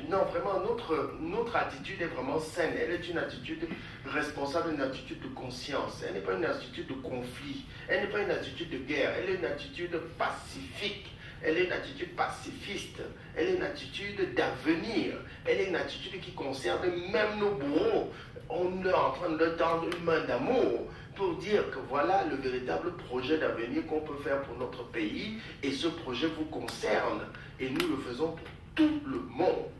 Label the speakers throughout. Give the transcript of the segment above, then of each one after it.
Speaker 1: non, vraiment, notre attitude est vraiment saine. Elle est une attitude responsable, une attitude de conscience. Elle n'est pas une attitude de conflit. Elle n'est pas une attitude de guerre. Elle est une attitude pacifique. Elle est une attitude pacifiste. Elle est une attitude d'avenir. Elle est une attitude qui concerne même nos bourreaux. On est en train de leur tendre une main d'amour pour dire que voilà le véritable projet d'avenir qu'on peut faire pour notre pays, et ce projet vous concerne, et nous le faisons pour tout le monde.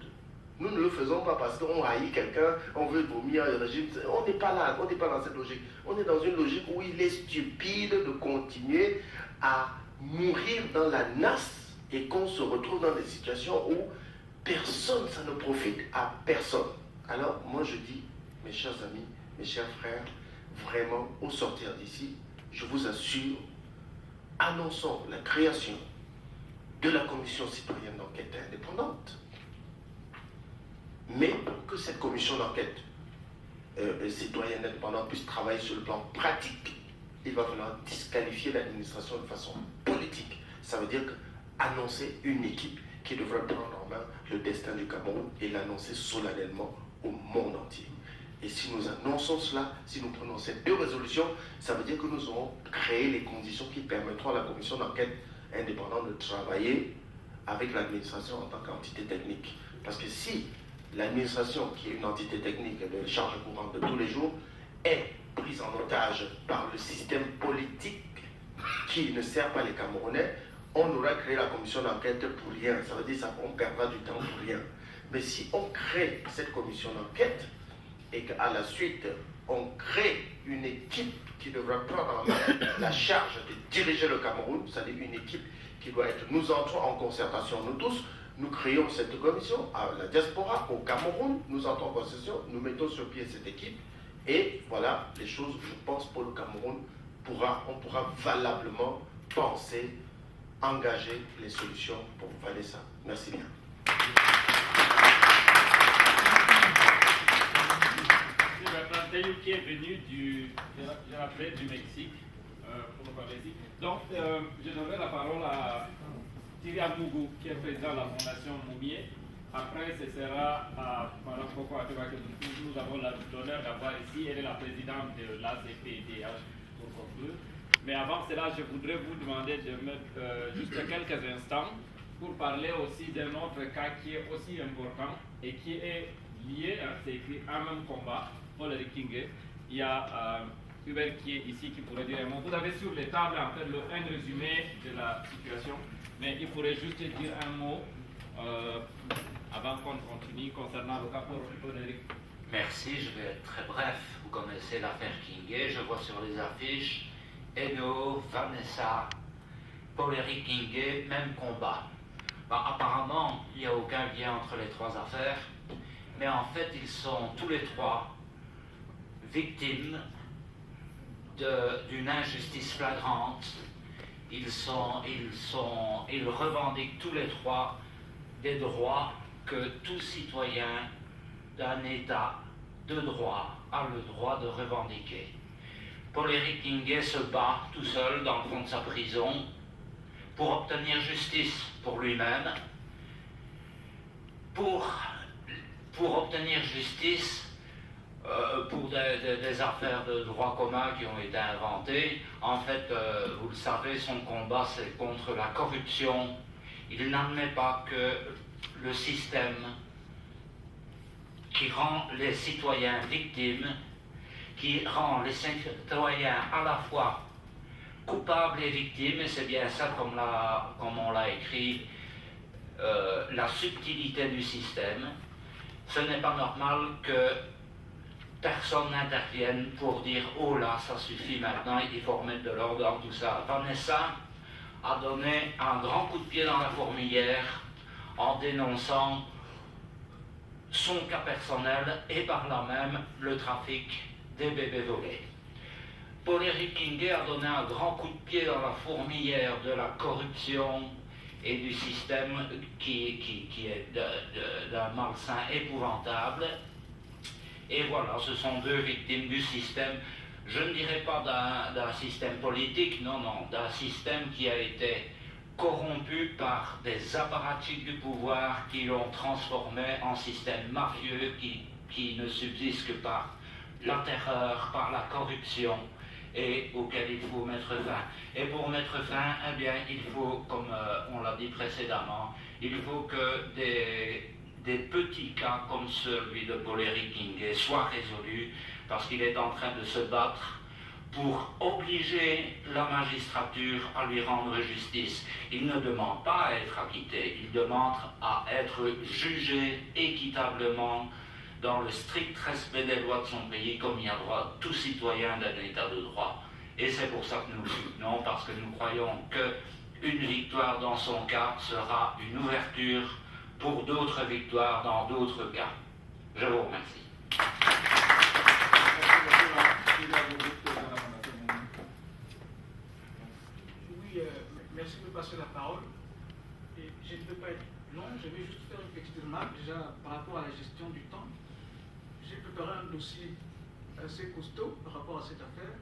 Speaker 1: Nous ne le faisons pas parce qu'on haït quelqu'un, on veut vomir le régime. On n'est pas là, on n'est pas dans cette logique. On est dans une logique où il est stupide de continuer à mourir dans la nasse et qu'on se retrouve dans des situations où personne, ça ne profite à personne. Alors moi je dis, mes chers amis, mes chers frères, vraiment, au sortir d'ici, je vous assure, annonçons la création de la commission citoyenne d'enquête indépendante. Mais pour que cette commission d'enquête citoyenne indépendante puisse travailler sur le plan pratique, il va falloir disqualifier l'administration de façon politique. Ça veut dire annoncer une équipe qui devrait prendre en main le destin du Cameroun et l'annoncer solennellement au monde entier. Et si nous annonçons cela, si nous prenons ces deux résolutions, ça veut dire que nous aurons créé les conditions qui permettront à la commission d'enquête indépendante de travailler avec l'administration en tant qu'entité technique. Parce que si l'administration, qui est une entité technique de charge courante de tous les jours, est prise en otage par le système politique qui ne sert pas les Camerounais, on aura créé la commission d'enquête pour rien. Ça veut dire qu'on perdra du temps pour rien. Mais si on crée cette commission d'enquête, et qu'à la suite, on crée une équipe qui devra prendre en main la charge de diriger le Cameroun, c'est-à-dire une équipe qui doit être, nous entrons en concertation, nous tous, nous créons cette commission à la diaspora, au Cameroun, nous entrons en concertation, nous mettons sur pied cette équipe, et voilà les choses, je pense, pour le Cameroun, on pourra valablement penser, engager les solutions pour valider ça. Merci bien.
Speaker 2: Qui est venu du Mexique pour nous parler ici. Donc, je donnerai la parole à Thierry Abougou, qui est président de la Fondation Moumier. Après, ce sera à Mme Coco Ateba que nous avons l'honneur d'avoir ici. Elle est la présidente de l'ACPDH pour conclure. Mais avant cela, je voudrais vous demander de mettre juste quelques instants pour parler aussi d'un autre cas qui est aussi important et qui est lié, c'est écrit un même combat. Paul Rikingue, il y a Hubert qui est ici qui pourrait dire un mot. Vous avez sur les tables en fait un résumé de la situation, mais il pourrait juste dire un mot avant qu'on continue concernant le cas Paul Rikingue.
Speaker 3: Merci, je vais être très bref. Vous connaissez l'affaire Kingue, je vois sur les affiches Eno, Vanessa, Paul Rikingue, même combat. Bon, apparemment, il n'y a aucun lien entre les trois affaires, mais en fait, ils sont tous les trois victimes d'une injustice flagrante. Ils revendiquent tous les trois des droits que tout citoyen d'un État de droit a le droit de revendiquer. Paul Rikingue se bat tout seul dans le fond de sa prison pour obtenir justice pour lui-même, pour obtenir justice pour des affaires de droit commun qui ont été inventées. En fait, vous le savez, son combat c'est contre la corruption. Il n'admet pas que le système qui rend les citoyens victimes, qui rend les citoyens à la fois coupables et victimes, et c'est bien ça comme on l'a écrit, la subtilité du système. Ce n'est pas normal que personne n'intervienne pour dire « Oh là, ça suffit maintenant, il faut remettre de l'ordre dans tout ça ». Vanessa a donné un grand coup de pied dans la fourmilière en dénonçant son cas personnel et par là même le trafic des bébés volés. Paul Rikingue a donné un grand coup de pied dans la fourmilière de la corruption et du système qui est d'un malsain épouvantable. Et voilà, ce sont deux victimes du système, je ne dirais pas d'un système politique, non, d'un système qui a été corrompus par des apparatchiks du pouvoir qui l'ont transformé en système mafieux qui ne subsiste que par la terreur, par la corruption, et auquel il faut mettre fin. Et pour mettre fin, eh bien, il faut, comme on l'a dit précédemment, il faut que des petits cas comme celui de Paul-Éric Guinguet soient résolus, parce qu'il est en train de se battre pour obliger la magistrature à lui rendre justice. Il ne demande pas à être acquitté, il demande à être jugé équitablement dans le strict respect des lois de son pays, comme il y a droit tout citoyen d'un état de droit. Et c'est pour ça que nous le soutenons, parce que nous croyons qu'une victoire dans son cas sera une ouverture pour d'autres victoires dans d'autres cas. Je vous remercie.
Speaker 4: Oui, merci de passer la parole. Et je ne vais pas être long, je vais juste faire une petite remarque déjà par rapport à la gestion du temps. J'ai préparé un dossier assez costaud par rapport à cette affaire.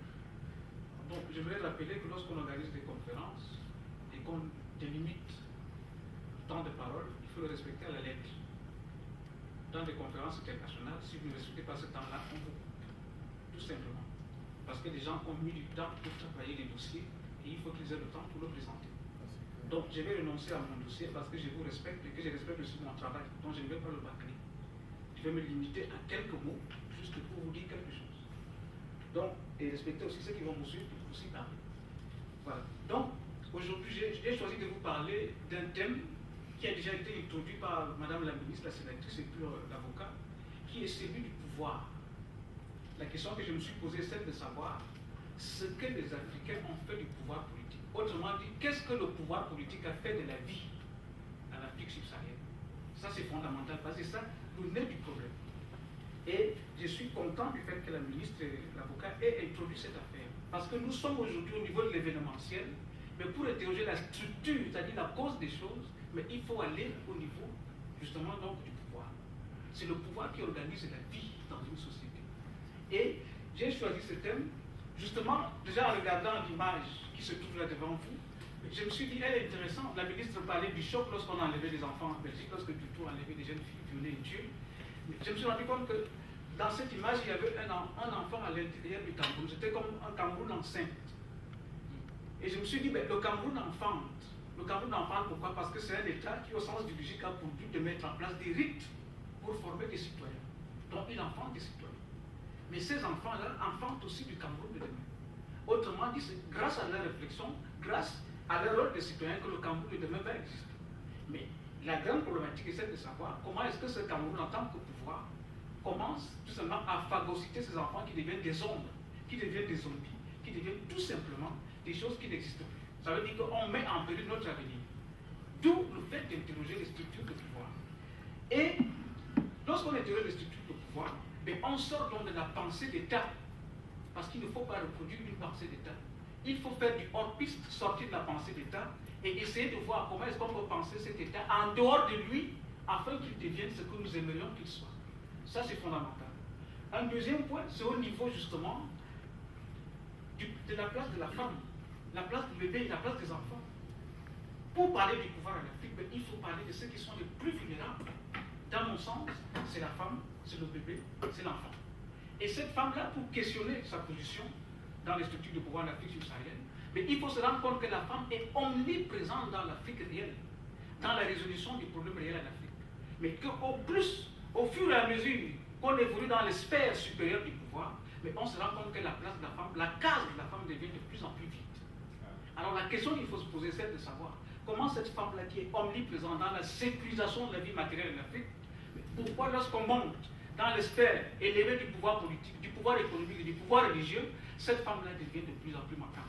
Speaker 4: Donc, je voudrais rappeler que lorsqu'on organise des conférences et qu'on délimite le temps de parole, il faut le respecter à la lettre. Dans des conférences internationales, si vous ne respectez pas ce temps-là, on vous coupe. Tout simplement. Parce que les gens ont mis du temps pour travailler les dossiers et il faut qu'ils aient le temps pour le présenter. Donc, je vais renoncer à mon dossier parce que je vous respecte et que je respecte aussi mon travail. Donc, je ne vais pas le bâcler. Je vais me limiter à quelques mots, juste pour vous dire quelque chose. Donc, et respecter aussi ceux qui vont vous suivre pour aussi parler. Voilà. Donc, aujourd'hui, j'ai choisi de vous parler d'un thème qui a déjà été introduit par Madame la ministre, la sénatrice et puis l'avocat, qui est celui du pouvoir. La question que je me suis posée, c'est celle de savoir ce que les Africains ont fait du pouvoir politique. Autrement dit, qu'est-ce que le pouvoir politique a fait de la vie en Afrique subsaharienne? Ça, c'est fondamental, parce que c'est ça le nez du problème. Et je suis content du fait que la ministre et l'avocat aient introduit cette affaire. Parce que nous sommes aujourd'hui au niveau de l'événementiel, mais pour interroger la structure, c'est-à-dire la cause des choses, mais il faut aller au niveau, justement, donc, du pouvoir. C'est le pouvoir qui organise la vie dans une société. Et j'ai choisi ce thème, justement, déjà en regardant l'image qui se trouve là devant vous, je me suis dit, elle est intéressante. La ministre parlait du choc lorsqu'on a enlevé des enfants en Belgique, lorsque Dutroux a enlevé des jeunes filles violées et tuées. Je me suis rendu compte que dans cette image, il y avait un enfant à l'intérieur du Cameroun. C'était comme un Cameroun enceinte. Et je me suis dit, mais le Cameroun enfante. Le Cameroun enfante pourquoi? Parce que c'est un État qui, au sens du logique, a pour but de mettre en place des rites pour former des citoyens. Donc il enfante des citoyens. Mais ces enfants-là enfantent aussi du Cameroun de demain. Autrement dit, c'est grâce à leur réflexion, grâce à leur rôle de citoyen que le Cameroun de demain va exister. Mais la grande problématique est celle de savoir comment est-ce que ce Cameroun, en tant que pouvoir, commence tout simplement à phagocyter ces enfants qui deviennent des ombres, qui deviennent des zombies, qui deviennent tout simplement des choses qui n'existent plus. Ça veut dire qu'on met en péril notre avenir. D'où le fait d'interroger les structures de pouvoir. Et lorsqu'on interroge les structures de pouvoir, on sort donc de la pensée d'État. Parce qu'il ne faut pas reproduire une pensée d'État. Il faut faire du hors-piste, sortir de la pensée d'État et essayer de voir comment est-ce qu'on peut penser cet État en dehors de lui afin qu'il devienne ce que nous aimerions qu'il soit. Ça, c'est fondamental. Un deuxième point, c'est au niveau justement de la place de la femme, la place du bébé et la place des enfants. Pour parler du pouvoir en Afrique, il faut parler de ceux qui sont les plus vulnérables. Dans mon sens, c'est la femme, c'est le bébé, c'est l'enfant. Et cette femme-là, pour questionner sa position dans les structures de pouvoir en Afrique subsaharienne, mais il faut se rendre compte que la femme est omniprésente dans l'Afrique réelle, dans la résolution des problèmes réels en Afrique. Mais qu'au plus, au fur et à mesure qu'on évolue dans les sphères supérieures du pouvoir, mais on se rend compte que la place de la femme, la case de la femme devient de plus en plus vide. Alors la question qu'il faut se poser, c'est de savoir comment cette femme-là qui est omniprésente dans la sécurisation de la vie matérielle en Afrique, pourquoi lorsqu'on monte dans les sphères élevées du pouvoir politique, du pouvoir économique et du pouvoir religieux, cette femme-là devient de plus en plus manquante.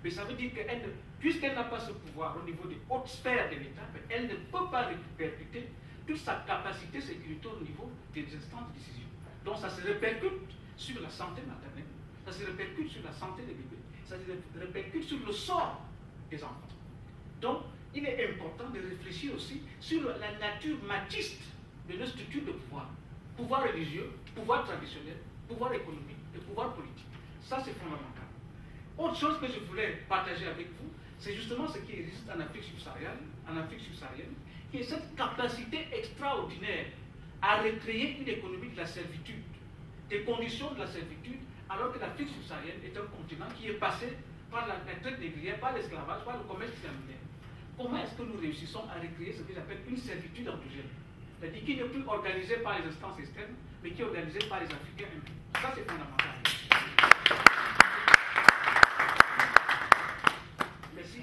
Speaker 4: Mais ça veut dire qu'elle, puisqu'elle n'a pas ce pouvoir au niveau des hautes sphères de l'État, elle ne peut pas répercuter toute sa capacité sécuritaire au niveau des instances de décision. Donc ça se répercute sur la santé maternelle, ça se répercute sur la santé des bébés, ça se répercute sur le sort des enfants. Donc il est important de réfléchir aussi sur la nature machiste de nos structures de pouvoir. Pouvoir religieux, pouvoir traditionnel, pouvoir économique et pouvoir politique. Ça, c'est fondamental. Autre chose que je voulais partager avec vous, c'est justement ce qui existe en Afrique subsaharienne, qui est cette capacité extraordinaire à recréer une économie de la servitude, des conditions de la servitude, alors que l'Afrique subsaharienne est un continent qui est passé par la traite négrière, par l'esclavage, par le commerce criminel. Comment est-ce que nous réussissons à recréer ce que j'appelle une servitude endogène, c'est-à-dire qui n'est plus organisée par les instances externes, mais qui est organisée par les Africains eux-mêmes. Ça, c'est fondamental. Merci.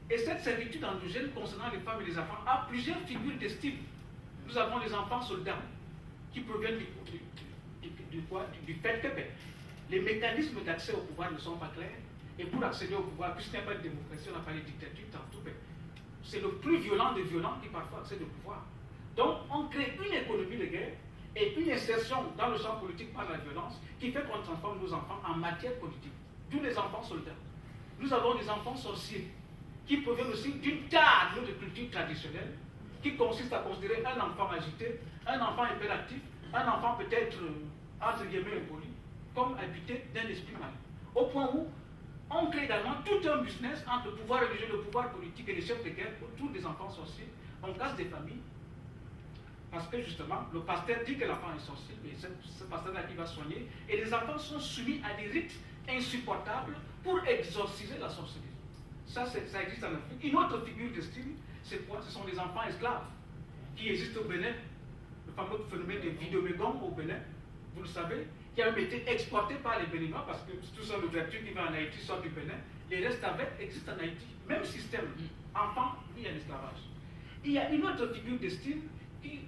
Speaker 4: Et cette servitude endogène concernant les femmes et les enfants a plusieurs figures d'estime. Nous avons les enfants soldats qui proviennent du fait que les mécanismes d'accès au pouvoir ne sont pas clairs. Et pour accéder au pouvoir, puisqu'il n'y a pas de démocratie, on a parlé de dictature tantôt, c'est le plus violent des violents qui parfois accède au pouvoir. Donc on crée une économie de guerre et une insertion dans le champ politique par la violence qui fait qu'on transforme nos enfants en matière politique. D'où les enfants soldats. Nous avons des enfants sorciers qui proviennent aussi d'une tare de culture traditionnelle qui consiste à considérer un enfant agité, un enfant hyperactif, un enfant peut-être entre guillemets impoli, comme habité d'un esprit malin. Au point où on crée également tout un business entre le pouvoir religieux, le pouvoir politique et les chefs de guerre autour des enfants sorciers. On casse des familles parce que justement, le pasteur dit que l'enfant est sorcier, mais c'est ce pasteur-là qui va soigner, et les enfants sont soumis à des rites insupportables pour exorciser la sorcellerie. Ça existe en Afrique. Une autre figure de style, c'est quoi? Ce sont les enfants esclaves qui existent au Bénin. Le fameux phénomène des Vidomégons au Bénin, vous le savez, qui a même été exporté par les Béninois, parce que tout ça, l'ouverture qui va en Haïti sort du Bénin. Les restes avec existent en Haïti. Même système, enfant, lui, en esclavage. Il y a une autre figure de style,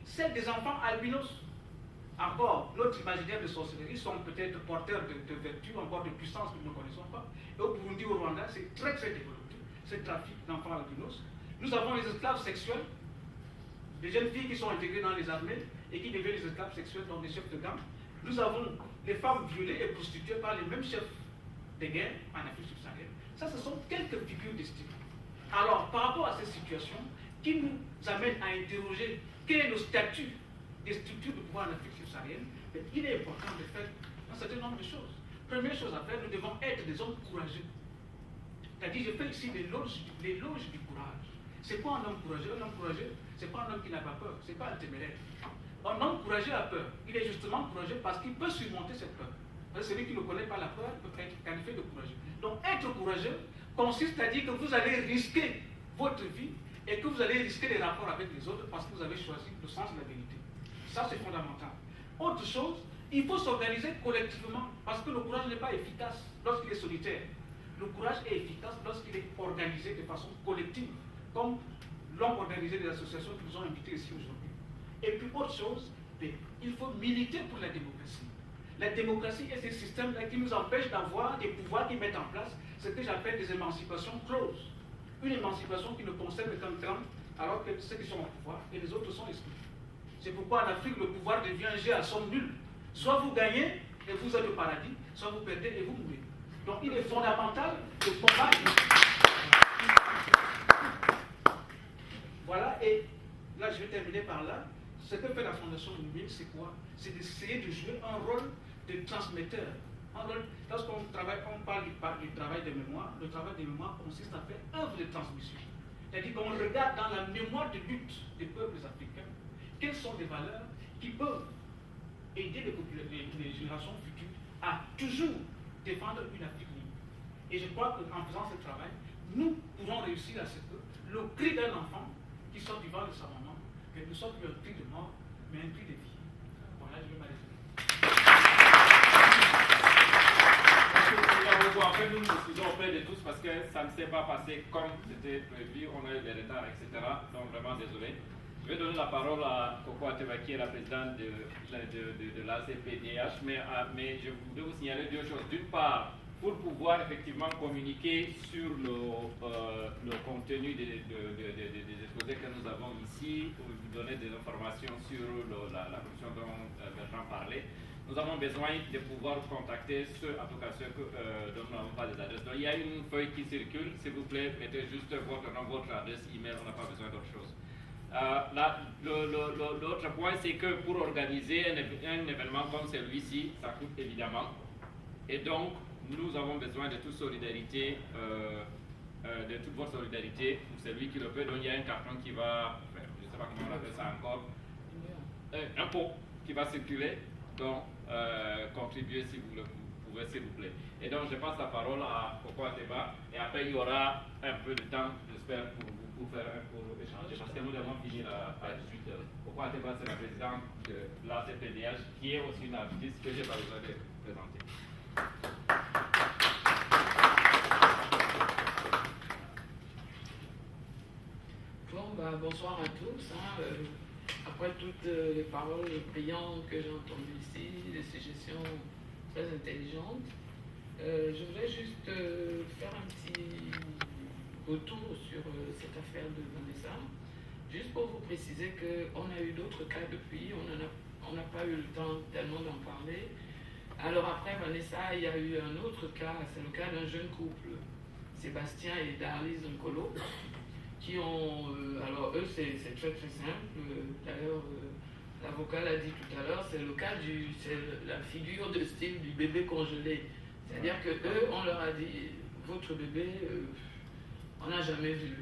Speaker 4: celle des enfants albinos. Encore, notre imaginaire de sorcellerie sont peut-être porteurs de vertus, encore de puissance que nous ne connaissons pas. Et au Burundi, au Rwanda, c'est très très développé, ce trafic d'enfants albinos. Nous avons les esclaves sexuels, des jeunes filles qui sont intégrées dans les armées et qui deviennent les esclaves sexuels, dans des chefs de gang. Nous avons les femmes violées et prostituées par les mêmes chefs de guerre en Afrique subsaharienne. Ça, ce sont quelques figures d'estime. Alors, par rapport à ces situations, qui nous amènent à interroger quel est le statut des structures de pouvoir en Afrique subsaharienne, il est important de faire un certain nombre de choses. Première chose à faire, nous devons être des hommes courageux. C'est-à-dire, je fais ici l'éloge du courage. C'est quoi un homme courageux? Un homme courageux, c'est pas un homme qui n'a pas peur, c'est pas un téméraire. Un homme courageux a peur. Il est justement courageux parce qu'il peut surmonter cette peur. Parce que celui qui ne connaît pas la peur peut être qualifié de courageux. Donc, être courageux consiste à dire que vous allez risquer votre vie et que vous allez risquer les rapports avec les autres parce que vous avez choisi le sens de la vérité. Ça, c'est fondamental. Autre chose, il faut s'organiser collectivement parce que le courage n'est pas efficace lorsqu'il est solitaire. Le courage est efficace lorsqu'il est organisé de façon collective, comme l'ont organisé des associations qui nous ont invités ici aujourd'hui. Et puis autre chose, il faut militer pour la démocratie. La démocratie est ce système-là qui nous empêche d'avoir des pouvoirs qui mettent en place ce que j'appelle des émancipations closes. Une émancipation qui ne concerne qu'un clan, alors que ceux qui sont au pouvoir et les autres sont exclus. C'est pourquoi en Afrique, le pouvoir devient un jeu à somme nulle. Soit vous gagnez et vous êtes au paradis, soit vous perdez et vous mourrez. Donc il est fondamental de combattre. Voilà, et là je vais terminer par là. Ce que fait la Fondation Lumine, c'est quoi? C'est d'essayer de jouer un rôle de transmetteur. Lorsqu'on travaille, on parle du travail de mémoire, le travail de mémoire consiste à faire œuvre de transmission. C'est-à-dire qu'on regarde dans la mémoire de lutte des peuples africains, quelles sont les valeurs qui peuvent aider les générations futures à toujours défendre une Afrique libre. Et je crois qu'en faisant ce travail, nous pourrons réussir à ce que le cri d'un enfant qui sort du ventre de sa maman, que ne soit plus un cri de mort, mais un cri de vie. Voilà, je vais m'arrêter.
Speaker 2: En fait, nous nous excusons auprès de tous parce que ça ne s'est pas passé comme c'était prévu, on a eu des retards, etc. Donc vraiment désolé. Je vais donner la parole à Coco Ateba, qui est la présidente de l'ACPDH, mais je voudrais vous signaler deux choses. D'une part, pour pouvoir effectivement communiquer sur le contenu des exposés que nous avons ici, pour vous donner des informations sur la commission dont Bertrand parlait, nous avons besoin de pouvoir contacter ceux, en tout cas ceux dont nous n'avons pas des adresses. Donc il y a une feuille qui circule, s'il vous plaît, mettez juste votre nom, votre adresse email, on n'a pas besoin d'autre chose. L'autre point, c'est que pour organiser un événement comme celui-ci, ça coûte évidemment. Et donc, nous avons besoin de toute solidarité de toute votre solidarité pour celui qui le peut. Donc il y a un carton qui va, je ne sais pas comment on appelle ça encore, un pot qui va circuler. Donc contribuez si vous le pouvez, s'il vous plaît. Et donc je passe la parole à Coco Ateba et après il y aura un peu de temps, j'espère, pour échanger parce que nous devons finir à 18h. Coco Ateba, c'est la présidente de l'ACPDH qui est aussi une artiste que je vais vous présenter.
Speaker 5: Bon, bonsoir à tous. Après toutes les paroles brillantes que j'ai entendues ici, des suggestions très intelligentes, je voudrais juste faire un petit retour sur cette affaire de Vanessa, juste pour vous préciser qu'on a eu d'autres cas depuis, on n'a pas eu le temps tellement d'en parler. Alors après Vanessa, il y a eu un autre cas, c'est le cas d'un jeune couple, Sébastien et Darlise Nkolo, qui ont, alors eux c'est très très simple, d'ailleurs l'avocat l'a dit tout à l'heure, c'est le cas c'est la figure de style du bébé congelé, c'est-à-dire que eux on leur a dit, votre bébé, on n'a jamais vu,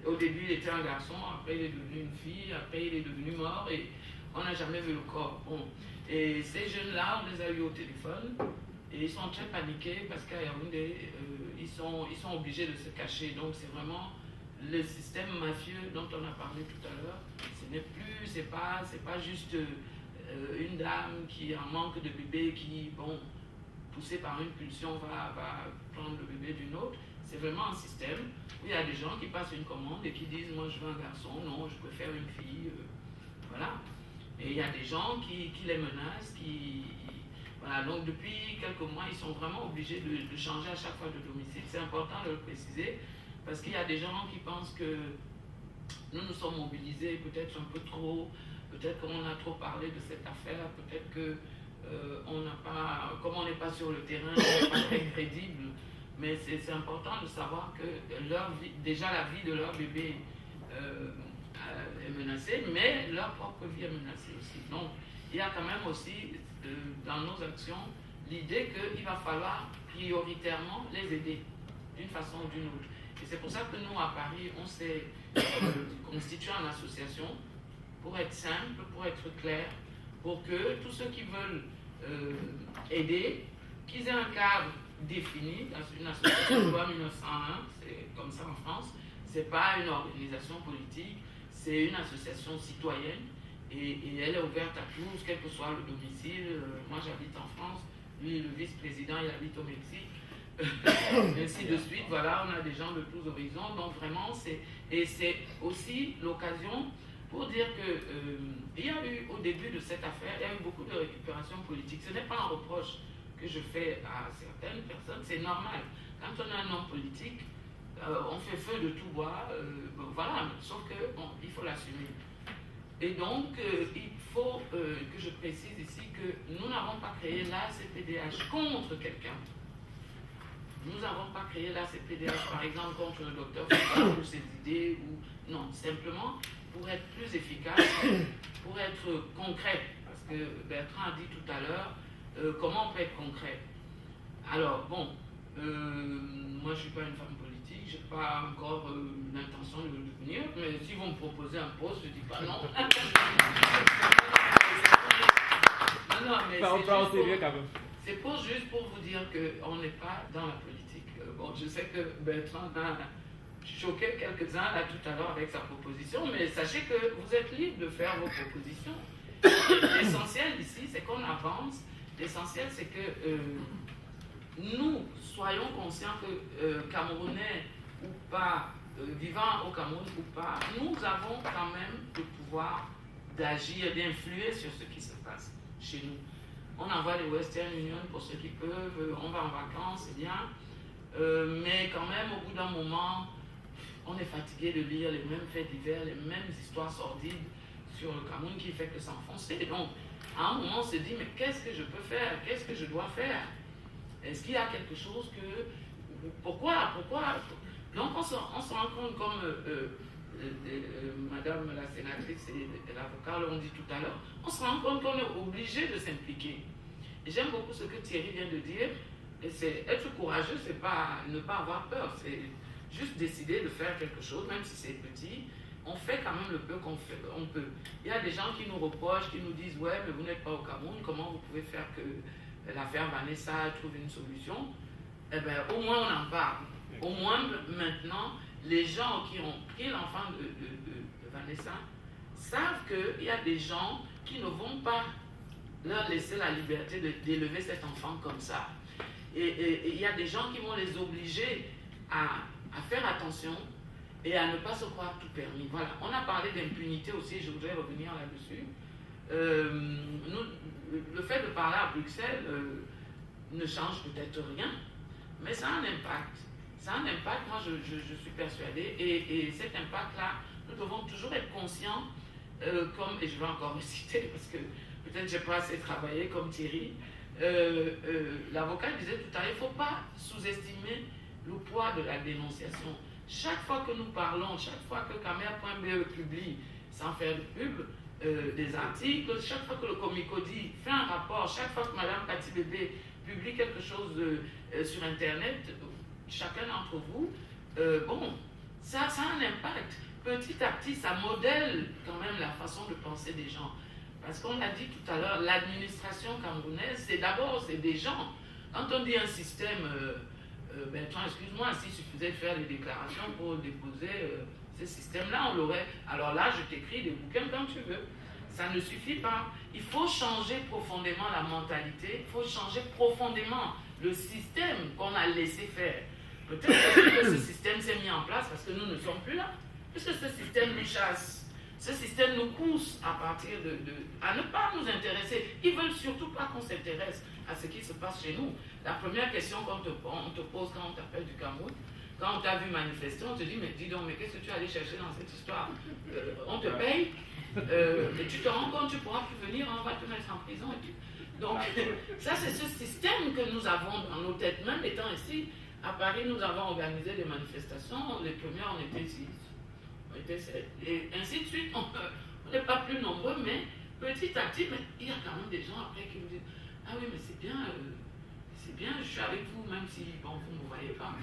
Speaker 5: au début il était un garçon, après il est devenu une fille, après il est devenu mort et on n'a jamais vu le corps. Bon. Et ces jeunes-là, on les a eu au téléphone et ils sont très paniqués parce qu'à Yaoundé, ils sont obligés de se cacher, donc c'est vraiment le système mafieux dont on a parlé tout à l'heure. C'est pas juste une dame qui en manque de bébé, qui, bon, poussée par une pulsion, va prendre le bébé d'une autre. C'est vraiment un système où il y a des gens qui passent une commande et qui disent, moi je veux un garçon, non, je préfère une fille, voilà. Et il y a des gens qui les menacent, voilà. Donc depuis quelques mois, ils sont vraiment obligés de changer à chaque fois de domicile. C'est important de le préciser. Parce qu'il y a des gens qui pensent que nous nous sommes mobilisés peut-être un peu trop, peut-être qu'on a trop parlé de cette affaire, peut-être que comme on n'est pas sur le terrain, on n'est pas très crédible. Mais c'est important de savoir que déjà la vie de leur bébé est menacée, mais leur propre vie est menacée aussi. Donc il y a quand même aussi dans nos actions l'idée qu'il va falloir prioritairement les aider d'une façon ou d'une autre. Et c'est pour ça que nous, à Paris, on s'est constitué en association pour être simple, pour être clair, pour que tous ceux qui veulent aider, qu'ils aient un cadre défini dans une association de loi 1901, c'est comme ça en France, c'est pas une organisation politique, c'est une association citoyenne et elle est ouverte à tous, quel que soit le domicile. Moi, j'habite en France, lui, le vice-président, il habite au Mexique. Ainsi de suite, voilà, on a des gens de tous horizons, donc vraiment, c'est aussi l'occasion pour dire que il y a eu, au début de cette affaire, il y a eu beaucoup de récupération politique. Ce n'est pas un reproche que je fais à certaines personnes, c'est normal. Quand on est un homme politique, on fait feu de tout bois, bon, voilà, sauf que bon, il faut l'assumer. Et donc, il faut que je précise ici que nous n'avons pas créé l'ACPDH contre quelqu'un. Nous n'avons pas créé la CPDH, par exemple, contre le docteur Foucault ou ses idées, ou non, simplement pour être plus efficace, pour être concret. Parce que Bertrand a dit tout à l'heure, comment on peut être concret. Alors, bon, moi je ne suis pas une femme politique, je n'ai pas encore l'intention de le devenir, mais si vous me proposez un poste, je ne dis pas non. Non, mais c'est juste pour vous dire qu'on n'est pas dans la politique. Bon, je sais que Bertrand a choqué quelques-uns là tout à l'heure avec sa proposition, mais sachez que vous êtes libre de faire vos propositions. L'essentiel ici, c'est qu'on avance. L'essentiel, c'est que nous soyons conscients que Camerounais ou pas, vivant au Cameroun ou pas, nous avons quand même le pouvoir d'agir, d'influer sur ce qui se passe chez nous. On envoie des Western Union pour ceux qui peuvent, on va en vacances, c'est bien. Mais quand même, au bout d'un moment, on est fatigué de lire les mêmes faits divers, les mêmes histoires sordides sur le Cameroun qui fait que s'enfoncer. Donc, à un moment, on se dit, mais qu'est-ce que je peux faire? Qu'est-ce que je dois faire? Est-ce qu'il y a quelque chose que... Pourquoi? Donc, on se rend compte, comme Madame la sénatrice et l'avocat l'ont dit tout à l'heure, on se rend compte qu'on est obligé de s'impliquer. Et j'aime beaucoup ce que Thierry vient de dire, et c'est être courageux, c'est pas ne pas avoir peur. juste décider de faire quelque chose, même si c'est petit, on fait quand même le peu qu'on peut. Il y a des gens qui nous reprochent, qui nous disent « Ouais, mais vous n'êtes pas au Cameroun, comment vous pouvez faire que l'affaire Vanessa trouve une solution ?» Eh bien, au moins on en parle. Au moins maintenant, les gens qui ont pris l'enfant de Vanessa savent qu'il y a des gens qui ne vont pas leur laisser la liberté d'élever cet enfant comme ça. Et il y a des gens qui vont les obliger à faire attention et à ne pas se croire tout permis. Voilà, on a parlé d'impunité aussi, je voudrais revenir là-dessus. Le fait de parler à Bruxelles ne change peut-être rien, mais ça a un impact. Ça a un impact, moi je suis persuadée, et cet impact-là, nous devons toujours être conscients, et je vais encore me citer parce que peut-être je n'ai pas assez travaillé comme Thierry, l'avocat disait tout à l'heure, il ne faut pas sous-estimer le poids de la dénonciation. Chaque fois que nous parlons, chaque fois que Camer.be publie, sans faire de pub, des articles, chaque fois que le Comicodi fait un rapport, chaque fois que Mme Cathy Bébé publie quelque chose sur Internet, chacun d'entre vous, ça a un impact. Petit à petit, ça modèle quand même la façon de penser des gens. Parce qu'on l'a dit tout à l'heure, l'administration camerounaise, c'est des gens. Quand on dit un système, Bertrand, excuse-moi, s'il suffisait de faire des déclarations pour déposer ce système-là, on l'aurait. Alors là, je t'écris des bouquins quand tu veux. Ça ne suffit pas. Il faut changer profondément la mentalité, il faut changer profondément le système qu'on a laissé faire. Peut-être que ce système s'est mis en place parce que nous ne sommes plus là. Puisque ce système nous chasse. Ce système nous pousse à ne pas nous intéresser. Ils ne veulent surtout pas qu'on s'intéresse à ce qui se passe chez nous. La première question qu'on te pose quand on t'appelle du Cameroun, quand on t'a vu manifester, on te dit, mais dis donc, mais qu'est-ce que tu es allé chercher dans cette histoire? On te paye, et tu te rends compte, tu ne pourras plus venir, on va te mettre en prison. Donc, ça c'est ce système que nous avons dans nos têtes. Même étant ici, à Paris, nous avons organisé des manifestations. Les premières, on était 6. On était 7. Et ainsi de suite, on n'est pas plus nombreux, mais petit à petit, mais il y a quand même des gens après qui nous disent, ah oui, mais c'est bien, je suis avec vous, même si, bon, vous ne me voyez pas.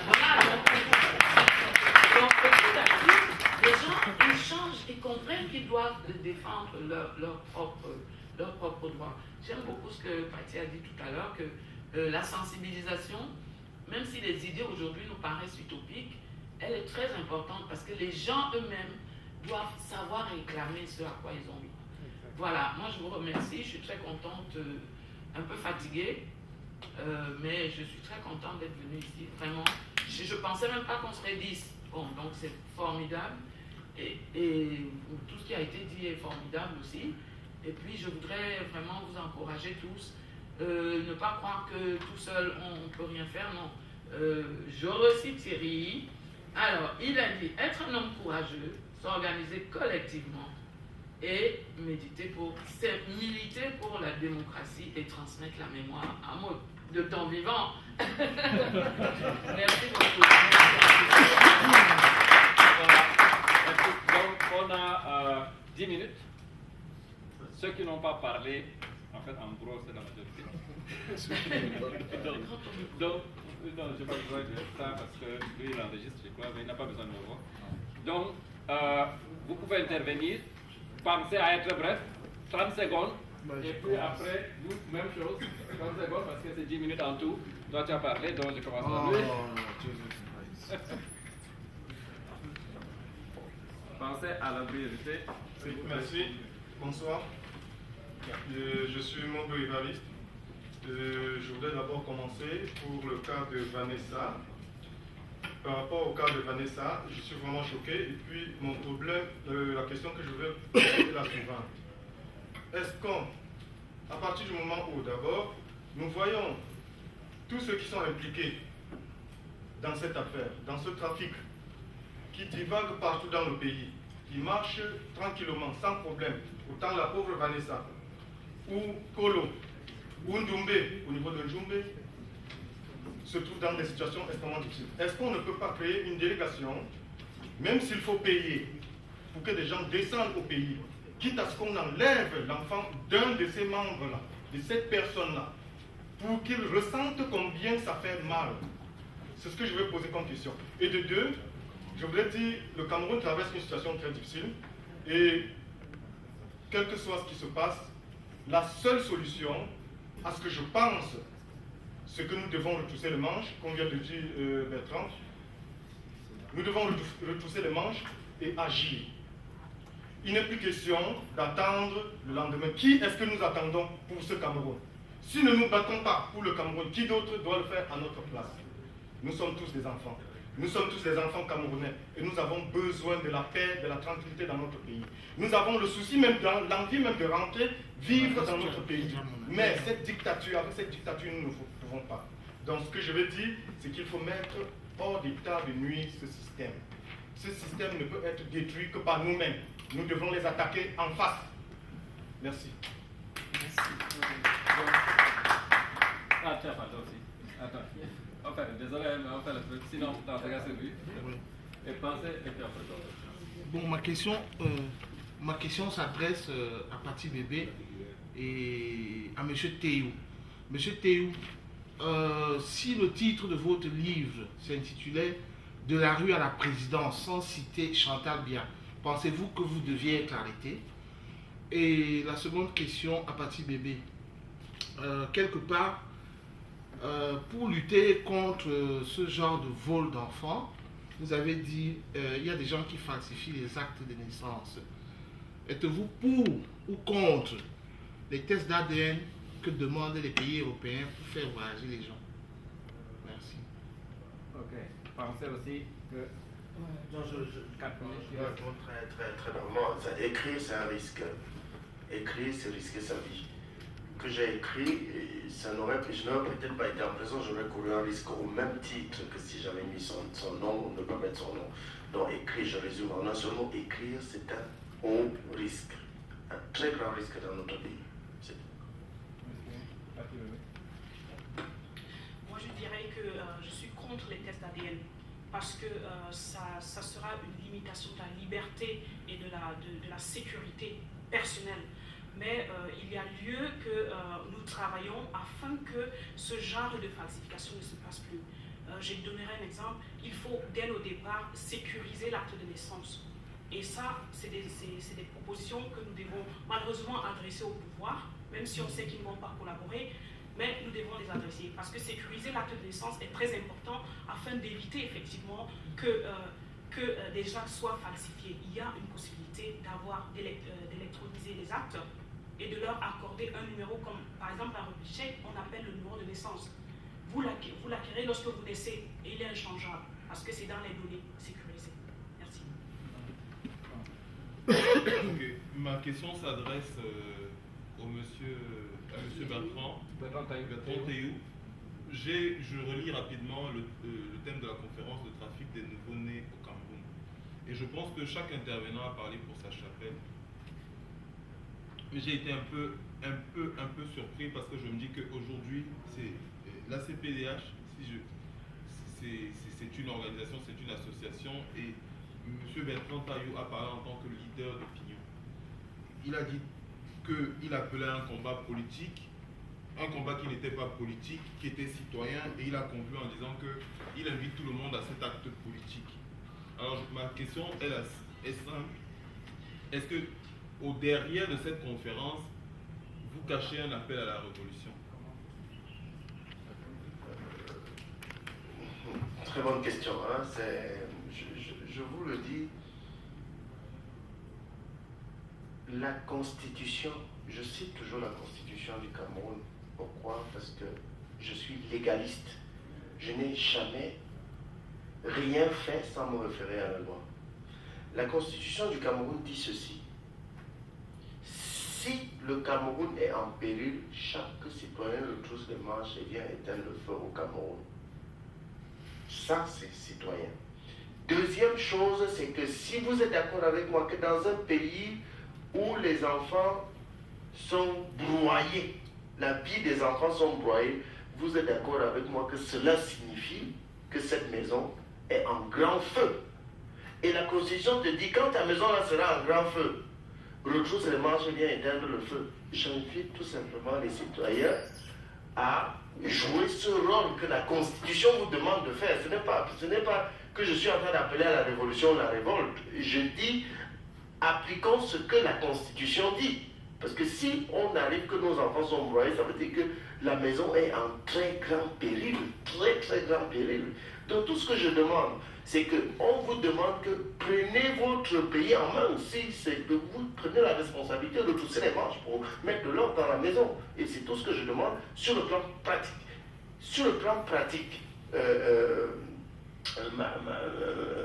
Speaker 5: Voilà, donc petit à petit, les gens, ils changent, ils comprennent qu'ils doivent défendre leur propre droit. J'aime beaucoup ce que Patty a dit tout à l'heure, que la sensibilisation, même si les idées aujourd'hui nous paraissent utopiques, elle est très importante parce que les gens eux-mêmes doivent savoir réclamer ce à quoi ils ont eu. Voilà, moi je vous remercie, je suis très contente, un peu fatiguée, mais je suis très contente d'être venue ici, vraiment. Je ne pensais même pas qu'on serait 10. Bon, donc c'est formidable, et tout ce qui a été dit est formidable aussi. Et puis je voudrais vraiment vous encourager tous, ne pas croire que tout seul on ne peut rien faire, non. Je recite Thierry. Alors, il a dit être un homme courageux, s'organiser collectivement et militer pour la démocratie et transmettre la mémoire à mot de temps vivant. Merci beaucoup.
Speaker 2: Voilà. Donc, on a 10 minutes. Ceux qui n'ont pas parlé, en fait, en gros, c'est la majorité. Donc, non, je n'ai pas besoin de ça parce que lui, il enregistre, je crois, mais il n'a pas besoin de me voir. Donc, vous pouvez intervenir. Pensez à être bref, 30 secondes. Et puis après, vous, même chose, 30 secondes parce que c'est 10 minutes en tout. Toi, tu as parlé, donc je commence à lui. Pensez à la priorité.
Speaker 6: Oui, merci. Bonsoir. Je suis Mondo Evariste. Je voudrais d'abord commencer pour le cas de Vanessa. Par rapport au cas de Vanessa, je suis vraiment choqué. Et puis, mon problème, la question que je veux poser est la suivante. Est-ce qu'à partir du moment où, d'abord, nous voyons tous ceux qui sont impliqués dans cette affaire, dans ce trafic, qui divague partout dans le pays, qui marche tranquillement, sans problème, autant la pauvre Vanessa, ou Kolo, ou Ndoumbe, au niveau de Ndoumbe, se trouve dans des situations extrêmement difficiles. Est-ce qu'on ne peut pas créer une délégation, même s'il faut payer, pour que des gens descendent au pays, quitte à ce qu'on enlève l'enfant d'un de ces membres-là, de cette personne-là, pour qu'ils ressentent combien ça fait mal. C'est ce que je vais poser comme question. Et de deux, je voudrais dire, le Cameroun traverse une situation très difficile et quel que soit ce qui se passe, la seule solution à ce que je pense, c'est que nous devons retrousser les manches, comme vient de dire Bertrand, nous devons retrousser les manches et agir. Il n'est plus question d'attendre le lendemain. Qui est-ce que nous attendons pour ce Cameroun? Si nous ne nous battons pas pour le Cameroun, qui d'autre doit le faire à notre place? Nous sommes tous des enfants. Nous sommes tous des enfants camerounais et nous avons besoin de la paix, de la tranquillité dans notre pays. Nous avons le souci, même l'envie même de rentrer, vivre dans notre pays. Mais cette dictature, avec cette dictature, nous ne pouvons pas. Donc ce que je veux dire, c'est qu'il faut mettre hors d'état de nuire ce système. Ce système ne peut être détruit que par nous-mêmes. Nous devons les attaquer en face. Merci.
Speaker 2: Ah, tiens, attends aussi. Attends. Enfin, désolé, mais on fait le truc. Sinon, t'en regardes celui. Et pensez, et puis après,
Speaker 7: bon, ma question s'adresse à Pati Bébé et à M. Théou. M. Théou, si le titre de votre livre s'intitulait « De la rue à la présidence » sans citer Chantal Biya, pensez-vous que vous deviez être arrêté? Et la seconde question à Pati Bébé, quelque part, pour lutter contre ce genre de vol d'enfants, vous avez dit il y a des gens qui falsifient les actes de naissance. Êtes-vous pour ou contre les tests d'ADN que demandent les pays européens pour faire voyager les gens? Merci.
Speaker 2: Ok. Pensez aussi que...
Speaker 1: Non, je réponds très normalement. Écrire, c'est un risque. Écrire, c'est risquer sa vie. Que j'ai écrit, je n'aurais peut-être pas été en prison, j'aurais couru un risque au même titre que si j'avais mis son nom ou ne pas mettre son nom. Donc écrire, je résume en un seul mot, écrire, c'est un haut risque, un très grand risque dans notre pays.
Speaker 8: Moi je dirais que je suis contre les tests d'ADN parce que ça sera une limitation de la liberté et de la sécurité personnelle. Mais il y a lieu que nous travaillons afin que ce genre de falsification ne se passe plus. Je donnerai un exemple. Il faut, dès le départ, sécuriser l'acte de naissance. Et ça, c'est des propositions que nous devons malheureusement adresser au pouvoir, même si on sait qu'ils ne vont pas collaborer, mais nous devons les adresser. Parce que sécuriser l'acte de naissance est très important afin d'éviter effectivement que des actes soient falsifiés. Il y a une possibilité d'électroniser les actes et de leur accorder un numéro comme, par exemple, un reçu chèque, on appelle le numéro de naissance. Vous l'acquérez lorsque vous naissez et il est inchangeable parce que c'est dans les données sécurisées. Merci.
Speaker 9: Okay. Ma question s'adresse à monsieur Bertrand Théou. Je relis rapidement le thème de la conférence de trafic des nouveau-nés au Cameroun. Et je pense que chaque intervenant a parlé pour sa chapelle. Mais j'ai été un peu surpris parce que je me dis qu'aujourd'hui, c'est la CPDH, c'est une organisation, c'est une association, et M. Bertrand Théou a parlé en tant que leader d'opinion. Il a dit qu'il appelait un combat politique, un combat qui n'était pas politique, qui était citoyen, et il a conclu en disant qu'il invite tout le monde à cet acte politique. Alors ma question est simple. Est-ce que au derrière de cette conférence, vous cachez un appel à la révolution?
Speaker 1: Très bonne question. Hein? Je vous le dis, la Constitution, je cite toujours la Constitution du Cameroun. Pourquoi? Parce que je suis légaliste. Je n'ai jamais rien fait sans me référer à la loi. La Constitution du Cameroun dit ceci. Si le Cameroun est en péril, chaque citoyen retrousse les manches et vient éteindre le feu au Cameroun. Ça, c'est citoyen. Deuxième chose, c'est que si vous êtes d'accord avec moi que dans un pays où les enfants sont broyés, la vie des enfants sont broyés, vous êtes d'accord avec moi que cela signifie que cette maison est en grand feu. Et la Constitution te dit, quand ta maison là sera en grand feu, retrousse les manches et viens éteindre le feu. J'invite tout simplement les citoyens à jouer ce rôle que la Constitution vous demande de faire. Ce n'est pas que je suis en train d'appeler à la révolution, la révolte. Je dis, appliquons ce que la Constitution dit. Parce que si on arrive que nos enfants sont broyés, ça veut dire que la maison est en très grand péril, très très grand péril. Donc tout ce que je demande, c'est qu'on vous demande que prenez votre pays en main aussi, c'est que vous prenez la responsabilité de trousser les manches pour mettre de l'ordre dans la maison. Et c'est tout ce que je demande sur le plan pratique. Sur le plan pratique,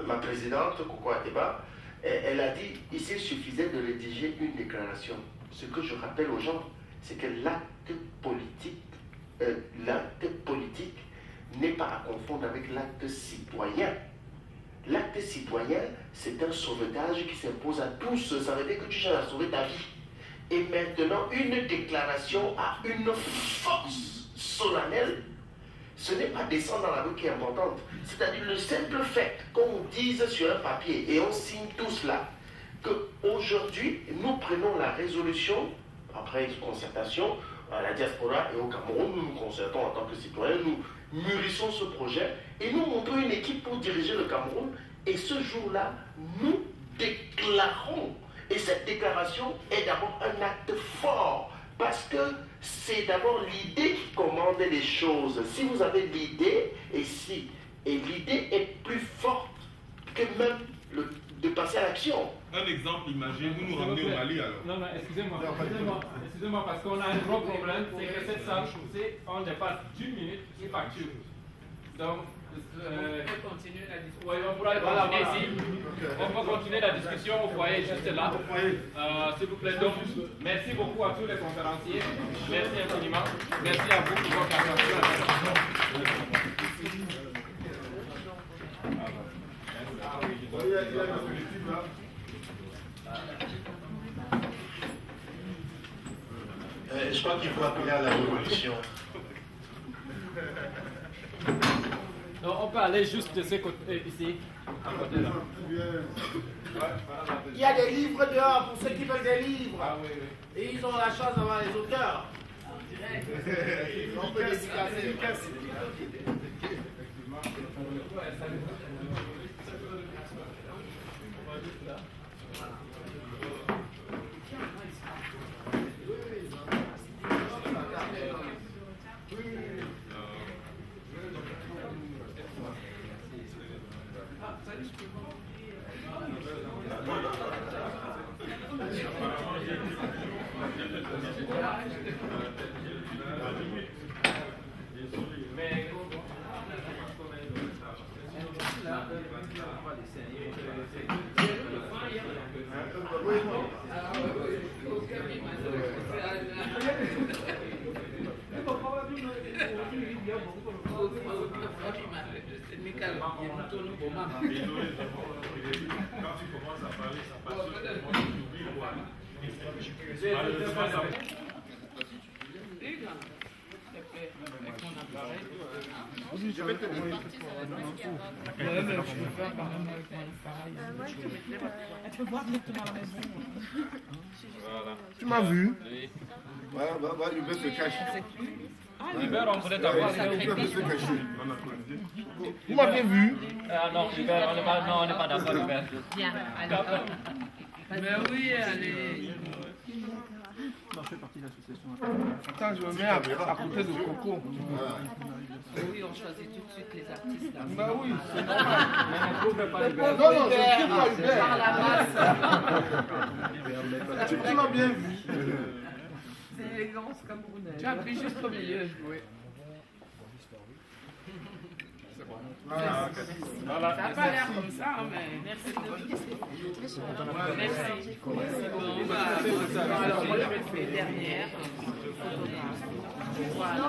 Speaker 1: ma présidente, Koko Ateba, elle a dit, ici il suffisait de rédiger une déclaration. Ce que je rappelle aux gens, c'est que l'acte politique n'est pas à confondre avec l'acte citoyen. L'acte citoyen, c'est un sauvetage qui s'impose à tous. Ça veut dire que tu cherches à sauver ta vie. Et maintenant, une déclaration a une force solennelle. Ce n'est pas descendre dans la rue qui est importante. C'est-à-dire le simple fait qu'on dise sur un papier, et on signe tout cela, qu'aujourd'hui, nous prenons la résolution, après une concertation, à la diaspora et au Cameroun, nous nous concertons en tant que citoyens, nous mûrissons ce projet et nous montrons une équipe pour diriger le Cameroun. Et ce jour-là, nous déclarons. Et cette déclaration est d'abord un acte fort, parce que c'est d'abord l'idée qui commande les choses. Si vous avez l'idée, et l'idée est plus forte que même de passer à l'action.
Speaker 9: Un exemple imagé, vous nous ramenez au Mali alors.
Speaker 2: Non, excusez-moi, parce qu'on a un gros problème, c'est que cette salle, on dépasse d'une minute qui facture. Donc,
Speaker 5: on peut continuer la discussion.
Speaker 2: Oui, on pourra continuer ici. On peut continuer la discussion au foyer juste là. S'il vous plaît, donc, merci beaucoup à tous les conférenciers. Merci infiniment. Merci à vous pour votre attention.
Speaker 1: Je crois qu'il faut appeler à la révolution.
Speaker 2: Non, on peut aller juste de ce côté, ici, à côté là.
Speaker 7: Il y a des livres dehors pour ceux qui veulent des livres.
Speaker 2: Ah oui, oui.
Speaker 7: Et ils ont la chance d'avoir les auteurs. On peut dédicacer.
Speaker 9: Quand tu commences à parler, ça passe sur le monde, tu oublies quoi. Malheureusement, ça
Speaker 7: Je vais te donner.
Speaker 5: Ouais, mais je peux faire quand même avec mon appareil.
Speaker 10: Tu peux voir directement à la maison.
Speaker 7: Tu m'as vu?
Speaker 2: Oui.
Speaker 7: Voilà, il veut se cacher.
Speaker 2: Ah, Libère, on voulait t'avoir.
Speaker 7: Il veut se cacher. Vous m'avez vu?
Speaker 2: Ah non, Libère, on n'est pas d'accord, Libère.
Speaker 10: Bien, allez.
Speaker 5: Mais oui, allez.
Speaker 7: Attends, je me mets à côté de Coco.
Speaker 5: Oui, on choisit tout de suite les artistes là.
Speaker 7: Bah oui, c'est
Speaker 5: Non,
Speaker 7: non, je ne pas Hubert.
Speaker 5: par la masse.
Speaker 7: Tu l'as bien vu.
Speaker 10: C'est l'élégance camerounaise.
Speaker 5: Tu appuies juste au milieu. Oui.
Speaker 7: Voilà.
Speaker 5: Ça n'a pas l'air comme ça, mais merci. Merci. Bon, bah, alors moi je vais te faire dernière. Voilà.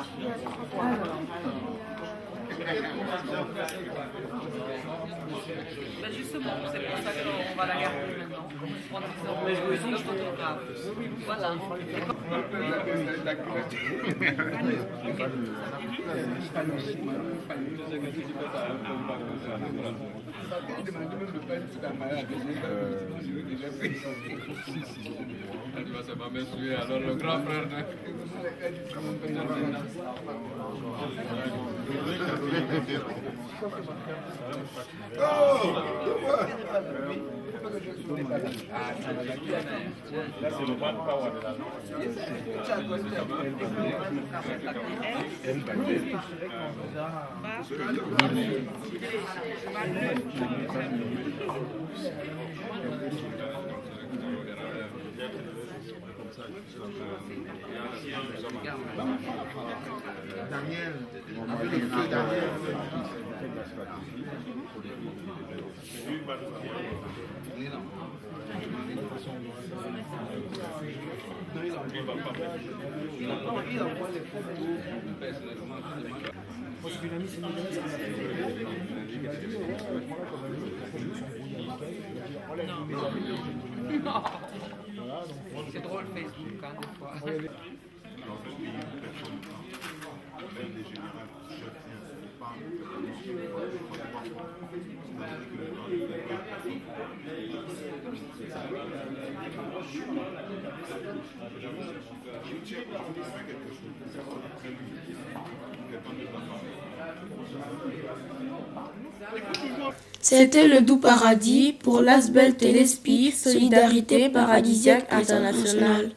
Speaker 5: Ben justement, c'est pour ça qu'on va la garder maintenant. En disant le photographe. Voilà.
Speaker 11: Alors le grand frère
Speaker 2: Là, c'est le manpower de la
Speaker 7: Daniel, avec le feu Daniel.
Speaker 10: C'est drôle Facebook, hein, des fois.
Speaker 9: Dans un pays, personne même des générales, chacun parle
Speaker 12: C'était le Doux Paradis pour l'Asbel Téléspi, Solidarité Paradisiaque Internationale.